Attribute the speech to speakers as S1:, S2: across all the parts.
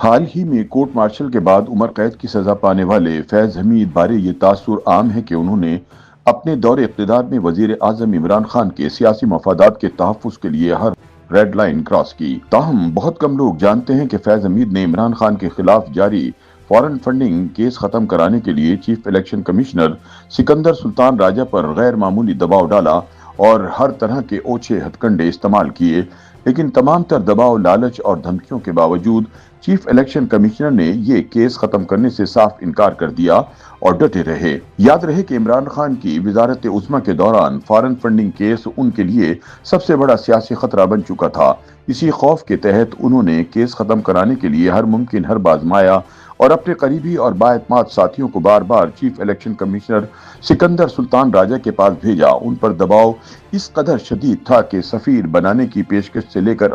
S1: حال ہی میں court marshal K بعد عمر قید کی سزا پانے والے فیض حمید بارے یہ تاثر عام ہے کہ انہوں نے اپنے دور اقتدار میں وزیر اعظم عمران خان کے سیاسی مفادات کے تحفظ کے لیے ہر ریڈ لائن کراس کی۔ تاہم بہت کم لوگ جانتے ہیں کہ فیض حمید نے عمران خان کے خلاف جاری فارن فنڈنگ کیس ختم کرانے کے لیے چیف الیکشن کمشنر سکندر سلطان راجہ پر غیر معمولی دباؤ ڈالا اور ہر طرح کے اوچھے ہتھ کنڈے استعمال کیے، لیکن تمام تر دباؤ، لالچ اور دھمکیوں کے باوجود چیف الیکشن کمشنر نے یہ کیس ختم کرنے سے صاف انکار کر دیا اور ڈٹے رہے۔ یاد رہے کہ عمران خان کی وزارت عظمیٰ کے دوران فارن فنڈنگ کیس ان کے لیے سب سے بڑا سیاسی خطرہ بن چکا تھا۔ اسی خوف کے تحت انہوں نے کیس ختم کرانے کے لیے ہر ممکن حرب آزمایا اور اپنے قریبی اور بااعتماد ساتھیوں کو بار بار چیف الیکشن کمشنر سکندر سلطان راجہ کے پاس بھیجا۔ ان پر دباؤ اس قدر شدید تھا کہ سفیر بنانے کی پیشکش سے لے کر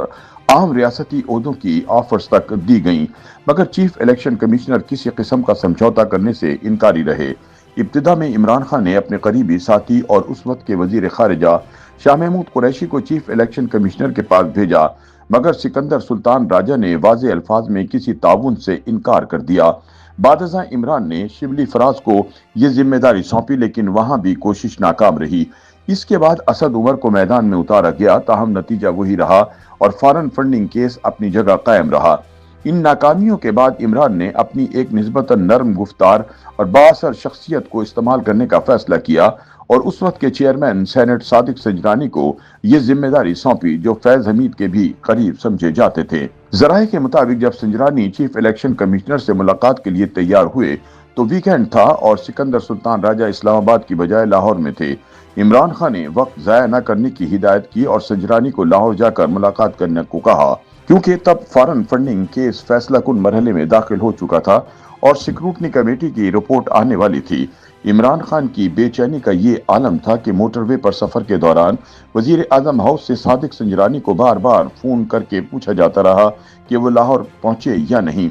S1: عام ریاستی عہدوں کی آفرز تک دی گئیں، مگر چیف الیکشن کمشنر کسی قسم کا سمجھوتا کرنے سے انکاری رہے۔ ابتدا میں عمران خان نے اپنے قریبی ساتھی اور اس وقت کے وزیر خارجہ شاہ محمود قریشی کو چیف الیکشن کمشنر کے پاس بھیجا، مگر سکندر سلطان راجہ نے واضح الفاظ میں کسی تعاون سے انکار کر دیا۔ بعد ازاں عمران نے شبلی فراز کو یہ ذمہ داری سونپی، لیکن وہاں بھی کوشش ناکام رہی۔ اس کے بعد اسد عمر کو میدان میں اتارا گیا، تاہم نتیجہ وہی رہا اور فارن فنڈنگ کیس اپنی جگہ قائم رہا۔ ان ناکامیوں کے بعد عمران نے اپنی ایک نسبتاً نرم گفتار اور بااثر شخصیت کو استعمال کرنے کا فیصلہ کیا اور اس وقت کے چیئرمین سینٹ صادق سنجرانی کو یہ ذمہ داری سونپی، جو فیض حمید کے بھی قریب سمجھے جاتے تھے۔ ذرائع کے مطابق جب سنجرانی چیف الیکشن کمشنر سے ملاقات کے لیے تیار ہوئے تو ویکینڈ تھا اور سکندر سلطان راجہ اسلام آباد کی بجائے لاہور میں تھے۔ عمران خان نے وقت ضائع نہ کرنے کی ہدایت کی اور سنجرانی کو لاہور جا کر ملاقات کرنے کو کہا، کیونکہ تب فارن فنڈنگ کیس فیصلہ کن مرحلے میں داخل ہو چکا تھا اور سکروٹنی کمیٹی کی رپورٹ آنے والی تھی۔ عمران خان کی بے چینی کا یہ عالم تھا کہ موٹر وے پر سفر کے دوران وزیر اعظم ہاؤس سے صادق سنجرانی کو بار بار فون کر کے پوچھا جاتا رہا کہ وہ لاہور پہنچے یا نہیں۔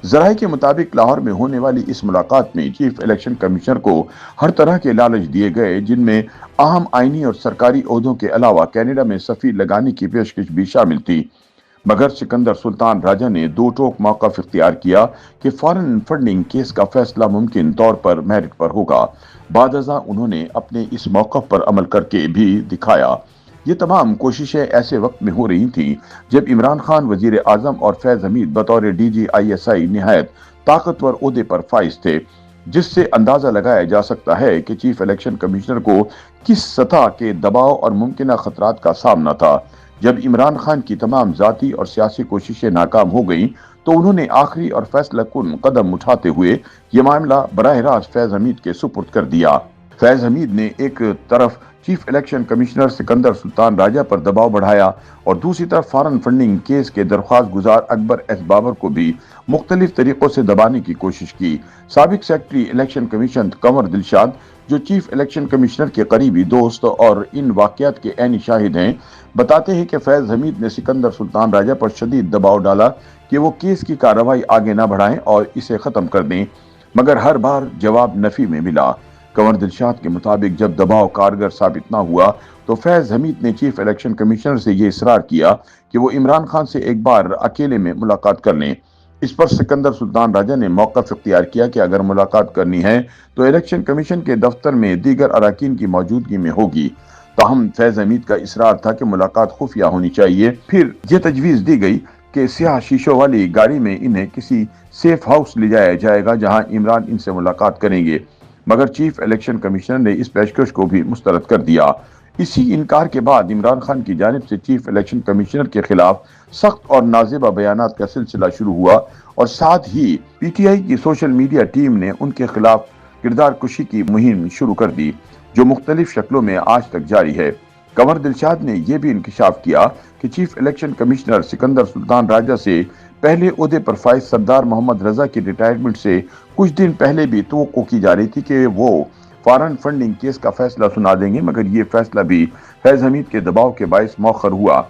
S1: ذرائع کے مطابق لاہور میں ہونے والی اس ملاقات میں چیف الیکشن کمشنر کو ہر طرح کے لالچ دیے گئے، جن میں اہم آئینی اور سرکاری عہدوں کے علاوہ کینیڈا میں سفیر لگانے کی پیشکش بھی شامل تھی، مگر سکندر سلطان راجہ نے دو ٹوک موقف اختیار کیا کہ فارن فنڈنگ کیس کا فیصلہ ممکن طور پر میرٹ پر ہوگا۔ بعد ازاں انہوں نے اپنے اس موقف پر عمل کر کے بھی دکھایا۔ یہ تمام کوششیں ایسے وقت میں ہو رہی تھیں جب عمران خان وزیر اعظم اور فیض حمید بطور D G I S I نہایت طاقتور عہدے پر فائز تھے، جس سے اندازہ لگایا جا سکتا ہے کہ چیف الیکشن کمشنر کو کس سطح کے دباؤ اور ممکنہ خطرات کا سامنا تھا۔ جب عمران خان کی تمام ذاتی اور سیاسی کوششیں ناکام ہو گئیں تو انہوں نے آخری اور فیصلہ کن قدم اٹھاتے ہوئے یہ معاملہ براہ راست فیض حمید کے سپرد کر دیا۔ فیض حمید نے ایک طرف چیف الیکشن کمشنر سکندر سلطان راجہ پر دباؤ بڑھایا اور دوسری طرف فارن فنڈنگ کیس کے درخواست گزار اکبر ایس بابر کو بھی مختلف طریقوں سے دبانے کی کوشش کی۔ سابق سیکرٹری الیکشن کمیشن کنور دلشاد، جو چیف الیکشن کمشنر کے قریبی دوست اور ان واقعات کے عینی شاہد ہیں، بتاتے ہیں کہ فیض حمید نے سکندر سلطان راجہ پر شدید دباؤ ڈالا کہ وہ کیس کی کارروائی آگے نہ بڑھائیں اور اسے ختم کر دیں، مگر ہر بار جواب نفی میں ملا۔ کنور دلشاد کے مطابق جب دباؤ کارگر ثابت نہ ہوا تو فیض حمید نے چیف الیکشن کمشنر سے یہ اصرار کیا کہ وہ عمران خان سے ایک بار اکیلے میں ملاقات کر لیں۔ اس پر سکندر سلطان راجہ نے موقف اختیار کیا کہ اگر ملاقات کرنی ہے تو الیکشن کمیشن کے دفتر میں دیگر اراکین کی موجودگی میں ہوگی۔ تاہم فیض حمید کا اصرار تھا کہ ملاقات خفیہ ہونی چاہیے۔ پھر یہ تجویز دی گئی کہ سیاہ شیشوں والی گاڑی میں انہیں کسی سیف ہاؤس لے جایا جائے گا جہاں عمران ان سے ملاقات کریں گے، مگر چیف الیکشن کمشنر نے اس پیشکش کو بھی مسترد کر دیا۔ اسی انکار کے بعد عمران خان کی جانب سے چیف الیکشن کمشنر کے خلاف سخت اور نازیبا بیانات کا سلسلہ شروع ہوا اور ساتھ ہی پی ٹی آئی کی سوشل میڈیا ٹیم نے ان کے خلاف کردار کشی کی مہم شروع کر دی، جو مختلف شکلوں میں آج تک جاری ہے۔ کنور دلشاد نے یہ بھی انکشاف کیا کہ چیف الیکشن کمشنر سکندر سلطان راجہ سے پہلے عہدے پر فائز سردار محمد رضا کی ریٹائرمنٹ سے کچھ دن پہلے بھی توقع کی جا رہی تھی کہ وہ فارن فنڈنگ کیس کا فیصلہ سنا دیں گے، مگر یہ فیصلہ بھی فیض حمید کے دباؤ کے باعث مؤخر ہوا۔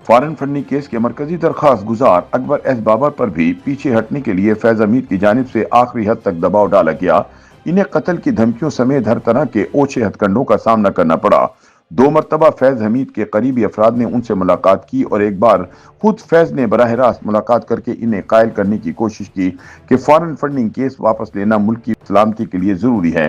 S1: فارن فنڈنگ کیس کے مرکزی درخواست گزار اکبر ایس بابر پر بھی پیچھے ہٹنے کے لیے فیض حمید کی جانب سے آخری حد تک دباؤ ڈالا گیا۔ انہیں قتل کی دھمکیوں سمیت ہر طرح کے اوچھے ہتھ کنڈوں کا سامنا کرنا پڑا۔ 2 مرتبہ فیض حمید کے قریبی افراد نے ان سے ملاقات کی اور ایک بار خود فیض نے براہ راست ملاقات کر کے انہیں قائل کرنے کی کوشش کی کہ فارن فنڈنگ کیس واپس لینا ملک کی سلامتی کے لیے ضروری ہے۔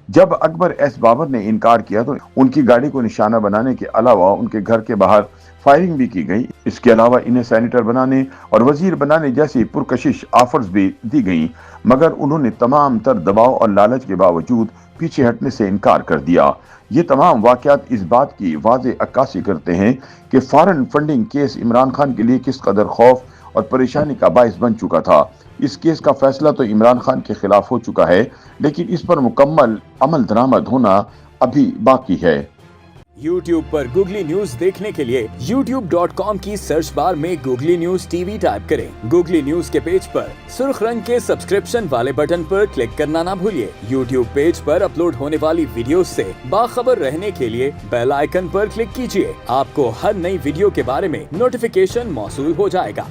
S1: جب اکبر ایس بابر نے انکار کیا تو ان کی گاڑی کو نشانہ بنانے کے علاوہ ان کے گھر کے باہر فائرنگ بھی کی گئی۔ اس کے علاوہ انہیں سینیٹر بنانے اور وزیر بنانے جیسی پرکشش آفرز بھی دی گئیں، مگر انہوں نے تمام تر دباؤ اور لالچ کے باوجود پیچھے ہٹنے سے انکار کر دیا۔ یہ تمام واقعات اس بات کی واضح عکاسی کرتے ہیں کہ foreign funding case Imran Khan کے لیے کس قدر خوف اور پریشانی کا باعث بن چکا تھا۔ اس کیس کا فیصلہ تو عمران خان کے خلاف ہو چکا ہے، لیکن اس پر مکمل عمل درآمد ہونا ابھی باقی ہے۔
S2: YouTube پر گوگلی نیوز دیکھنے کے لیے youtube.com کی سرچ بار میں googly news T V type کریں۔ گوگلی نیوز کے پیج پر سرخ رنگ کے سبسکرپشن والے بٹن پر کلک کرنا نہ بھولیے۔ YouTube پیج پر اپلوڈ ہونے والی ویڈیوز سے باخبر رہنے کے لیے بیل آئیکن پر کلک کیجیے۔ آپ کو ہر نئی ویڈیو کے بارے میں نوٹیفیکیشن موصول ہو جائے گا۔